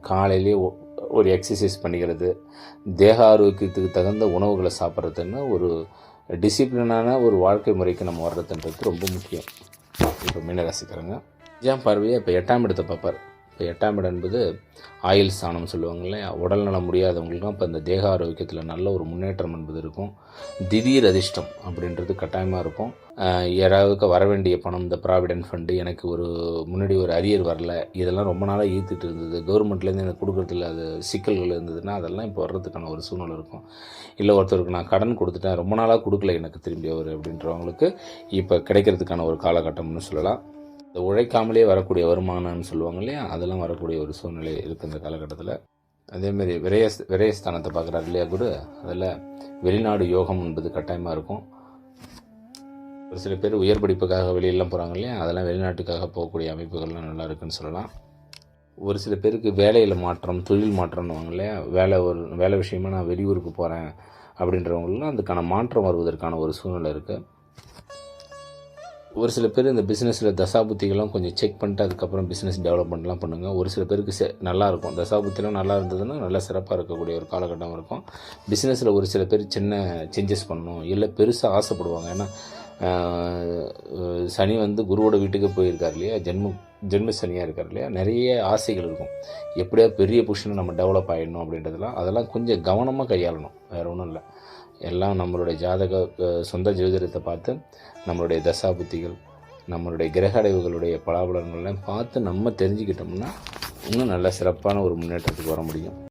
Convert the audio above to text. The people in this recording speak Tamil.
காலையிலேயே ஒரு எக்ஸசைஸ் பண்ணிக்கிறது, தேக ஆரோக்கியத்துக்கு தகுந்த உணவுகளை சாப்பிட்றதுன்னு ஒரு டிசிப்ளினான ஒரு வாழ்க்கை முறைக்கு நம்ம வர்றதுன்றது ரொம்ப முக்கியம். இப்போ மீனராசிக்காரங்க 5ஆம் பார்வையை இப்போ 8ஆம் இடத்தை பார்ப்பார். இப்போ 8ஆம் இடம் என்பது ஆயுள் ஸ்தானம் சொல்லுவாங்க இல்லையா, உடல் நலம் முடியாதவங்களுக்கும் இப்போ இந்த தேக ஆரோக்கியத்தில் நல்ல ஒரு முன்னேற்றம் என்பது இருக்கும். திடீர் அதிர்ஷ்டம் அப்படின்றது கட்டாயமாக இருக்கும். யாராவது வர வேண்டிய பணம், இந்த ப்ராவிடென்ட் ஃபண்டு, எனக்கு ஒரு முன்னாடி ஒரு அரியர் வரல, இதெல்லாம் ரொம்ப நாளாக ஈர்த்துட்டு இருந்தது, கவர்மெண்ட்லேருந்து எனக்கு கொடுக்குறதுல அது சிக்கல்கள் இருந்ததுன்னா அதெல்லாம் இப்போ வர்றதுக்கான ஒரு சூழ்நிலை இருக்கும். இல்லை ஒருத்தருக்கு நான் கடன் கொடுத்துட்டேன், ரொம்ப நாளாக கொடுக்கல எனக்கு திரும்பி அவர் அப்படின்றவங்களுக்கு இப்போ கிடைக்கிறதுக்கான ஒரு காலகட்டம்னு சொல்லலாம். இந்த உழைக்காமலே வரக்கூடிய வருமானம்னு சொல்லுவாங்க இல்லையா, அதெல்லாம் வரக்கூடிய ஒரு சூழ்நிலை இருக்குது இந்த காலகட்டத்தில். அதேமாரி விரயஸ்தானத்தை பார்க்குறாரு இல்லையா குரு, அதில் வெளிநாடு யோகம் என்பது கட்டாயமாக இருக்கும். ஒரு சில பேர் உயர் படிப்புக்காக வெளியெல்லாம் போகிறாங்க இல்லையா, அதெல்லாம் வெளிநாட்டுக்காக போகக்கூடிய அமைப்புகள்லாம் நல்லா இருக்குன்னு சொல்லலாம். ஒரு சில பேருக்கு வேலையில் மாற்றம், தொழில் மாற்றம்னுவாங்க இல்லையா, வேலை விஷயமா நான் வெளியூருக்கு போகிறேன் அப்படின்றவங்களும் அதுக்கான மாற்றம் வருவதற்கான ஒரு சூழ்நிலை இருக்குது. ஒரு சில பேர் இந்த பிஸ்னஸில் தசாபுத்திகள்லாம் கொஞ்சம் செக் பண்ணிட்டு அதுக்கப்புறம் பிஸ்னஸ் டெவலப்மெண்ட்லாம் பண்ணுங்கள். ஒரு சில பேருக்கு நல்லாயிருக்கும், தசாபுத்திலாம் நல்லா இருந்ததுன்னா நல்லா சிறப்பாக இருக்கக்கூடிய ஒரு காலகட்டம் இருக்கும். பிஸ்னஸில் ஒரு சில பேர் சின்ன சேஞ்சஸ் பண்ணணும், இல்லை பெருசாக ஆசைப்படுவாங்க. ஏன்னா சனி குருவோட வீட்டுக்கு போயிருக்கார் இல்லையா, ஜென்ம சனியாக இருக்கார் இல்லையா, நிறைய ஆசைகள் இருக்கும். எப்படியா பெரிய பொசிஷனை நம்ம டெவலப் ஆகிடணும் அப்படின்றதெல்லாம், அதெல்லாம் கொஞ்சம் கவனமாக கையாளணும், வேறு ஒன்றும் இல்லை. எல்லாம் நம்மளுடைய சொந்த ஜோதிடத்தை பார்த்து நம்மளுடைய தசாபுத்திகள், நம்மளுடைய கிரக அடைவுகளுடைய பலாபலன்கள்லாம் பார்த்து நம்ம தெரிஞ்சுக்கிட்டோம்னா இன்னும் நல்ல சிறப்பான ஒரு முன்னேற்றத்துக்கு வர முடியும்.